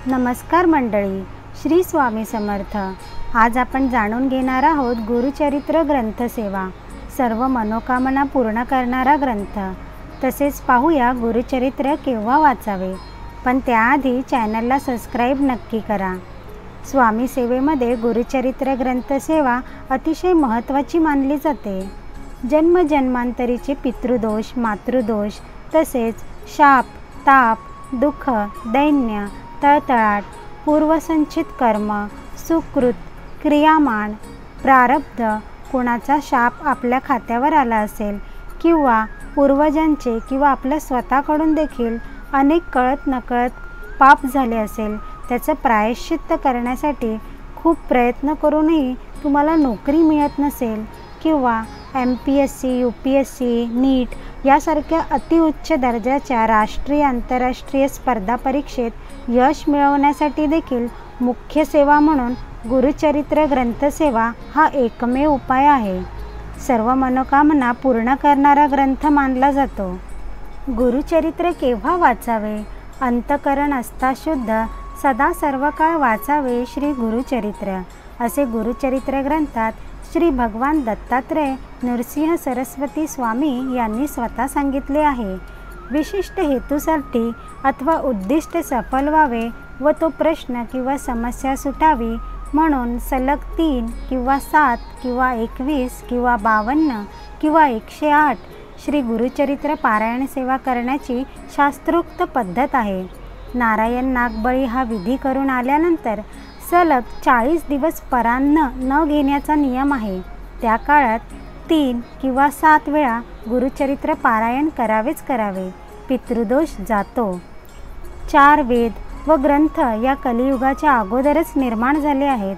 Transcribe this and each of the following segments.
नमस्कार मंडळी, श्री स्वामी समर्थ। आज आपण जाणून घेणार आहोत गुरुचरित्र ग्रंथसेवा, सर्व मनोकामना पूर्ण करणारा ग्रंथ। तसेच पाहूया गुरुचरित्र केव्हा वाचावे, पण त्याआधी चॅनलला सबस्क्राईब नक्की करा। स्वामी सेवेमध्ये गुरुचरित्र ग्रंथसेवा अतिशय महत्त्वाची मानली जाते। जन्मजन्मांतरीचे पितृदोष, मातृदोष, तसेच शाप, ताप, दुःख, दैन्य, तळतळाट, पूर्वसंचित कर्म, सुकृत, क्रियामान, प्रारब्ध, कोणाचा शाप आपल्या खात्यावर आला असेल किंवा पूर्वजांचे किंवा आपल्या स्वतःकडून देखील अनेक कळत नकळत पाप झाले असेल, त्याचं प्रायश्चित्त करण्यासाठी खूप प्रयत्न करूनही तुम्हाला नोकरी मिळत नसेल किंवा MPSC, UPSC, नीट यासारख्या अतिउच्च दर्जाच्या राष्ट्रीय आंतरराष्ट्रीय स्पर्धा परीक्षेत यश मिळवण्यासाठी देखील मुख्य सेवा म्हणून गुरुचरित्र ग्रंथसेवा हा एकमेव उपाय आहे। सर्व मनोकामना पूर्ण करणारा ग्रंथ मानला जातो। गुरुचरित्र केव्हा वाचावे? अंतकरण असता शुद्ध, सदा सर्व काळ वाचावे श्री गुरुचरित्र, असे गुरुचरित्र ग्रंथात श्री भगवान दत्तात्रय नृसिंह सरस्वती स्वामी यांनी स्वतः सांगितले आहे। विशिष्ट हेतूसाठी अथवा उद्दिष्ट सफल व्हावे व तो प्रश्न किंवा समस्या सुटावी म्हणून सलग 3 किंवा 7 किंवा 21 किंवा 52 किंवा 108 श्री गुरुचरित्र पारायण सेवा करण्याची शास्त्रोक्त पद्धत आहे। नारायण नागबळी हा विधी करून आल्यानंतर सलग 40 दिवस परान्न न घेण्याचा नियम आहे। त्या काळात 3 किंवा 7 वेळा गुरुचरित्र पारायण करावेच करावे, पितृदोष जातो। 4 वेद व ग्रंथ या कलियुगाच्या अगोदरच निर्माण झाले आहेत।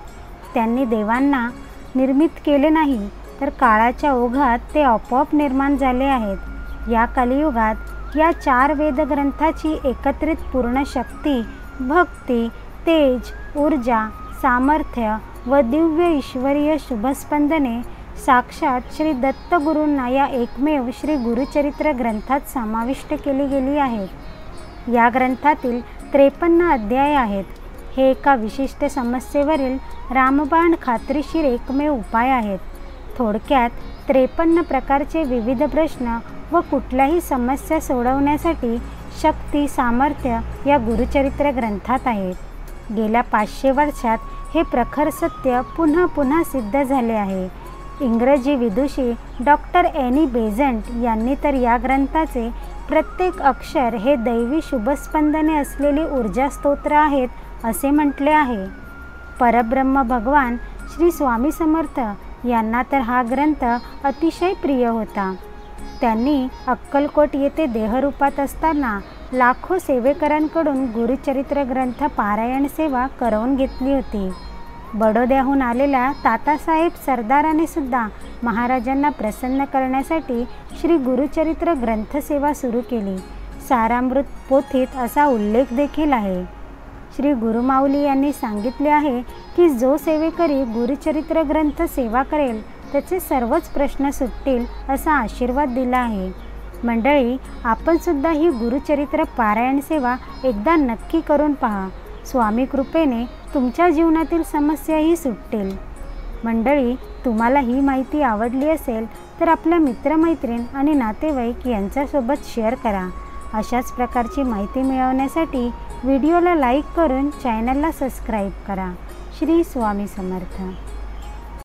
त्यांनी देवांना निर्मित केले नाही, तर काळाच्या ओघात ते आपोआप निर्माण झाले आहेत। या कलियुगात या 4 वेद ग्रंथाची एकत्रित पूर्ण शक्ती, भक्ती, तेज, ऊर्जा, सामर्थ्य व दिव्य ईश्वरीय शुभस्पंदने साक्षात श्री दत्तगुरूंना या एकमेव श्री गुरुचरित्र ग्रंथात समाविष्ट केली गेली आहेत। या ग्रंथातील 53 अध्याय आहेत। हे एका विशिष्ट समस्येवरील रामबाण खात्रीशीर एकमेव उपाय आहेत। थोडक्यात 53 प्रकारचे विविध प्रश्न व कुठल्याही समस्या सोडवण्यासाठी शक्ती, सामर्थ्य या गुरुचरित्र ग्रंथात आहेत। गेल्या 500 वर्षात हे प्रखर सत्य पुन्हा पुन्हा सिद्ध झाले आहे। इंग्रजी विदुषी डॉक्टर एनी बेझंट यांनी तर या ग्रंथाचे प्रत्येक अक्षर हे दैवी शुभस्पंदने असलेली ऊर्जा स्तोत्र आहेत असे म्हटले आहे। परब्रह्म भगवान श्री स्वामी समर्थ यांना तर हा ग्रंथ अतिशय प्रिय होता। त्यांनी अक्कलकोट येथे देहरूपात असताना लाखो सेवेकरांकडून गुरुचरित्र ग्रंथ पारायण सेवा करवून घेतली होती। बडोद्याहून आलेल्या तातासाहेब सरदाराने सुद्धा महाराजांना प्रसन्न करण्यासाठी श्री गुरुचरित्र ग्रंथसेवा सुरू केली। सारामृत पोथीत असा उल्लेख देखील आहे। श्री गुरुमाऊली यांनी सांगितले आहे की जो सेवेकरी गुरुचरित्र ग्रंथ सेवा करेल त्याचे सर्वच प्रश्न सुटतील असा आशीर्वाद दिला आहे। मंडळी, आपण सुद्धा ही गुरुचरित्र पारायण सेवा एकदा नक्की करून पहा। स्वामी कृपेने तुमच्या जीवनातील समस्याही सुटतील। मंडळी, तुम्हाला ही माहिती आवडली असेल तर आपल्या मित्रमैत्रीण आणि नातेवाईक यांच्यासोबत शेअर करा। अशाच प्रकारची माहिती मिळवण्यासाठी व्हिडिओला लाईक करून चॅनलला सबस्क्राईब करा। श्री स्वामी समर्थ।